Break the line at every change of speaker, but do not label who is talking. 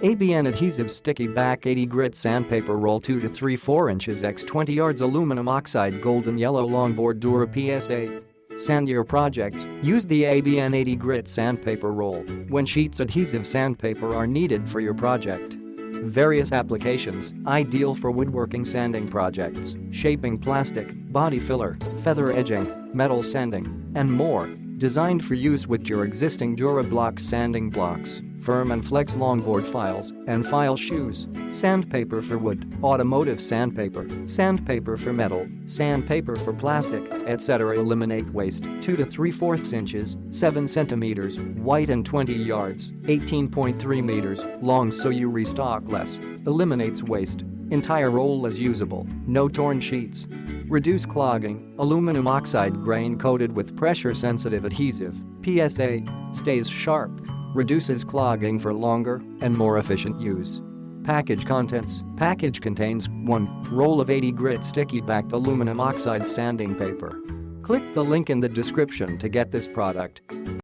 ABN Adhesive Sticky Back 80 Grit Sandpaper Roll 2 to 3 4 inches x 20 yards Aluminum Oxide Golden Yellow Longboard Dura PSA. Sand your projects, use the ABN 80 Grit Sandpaper Roll when sheets adhesive sandpaper are needed for your project. Various applications, ideal for woodworking sanding projects, shaping plastic, body filler, feather edging, metal sanding, and more. Designed for use with your existing Dura-Block sanding blocks, firm and flex longboard files, and file shoes. Sandpaper for wood, automotive sandpaper for metal, sandpaper for plastic, etc. Eliminate waste 2 to 3/4 inches, 7 centimeters, wide and 20 yards, 18.3 meters long so you restock less. Eliminates waste. Entire roll is usable, no torn sheets. Reduce clogging, aluminum oxide grain coated with pressure-sensitive adhesive, PSA, stays sharp, reduces clogging for longer and more efficient use. Package contents. Package contains 1 roll of 80 grit sticky-backed aluminum oxide sanding paper. Click the link in the description to get this product.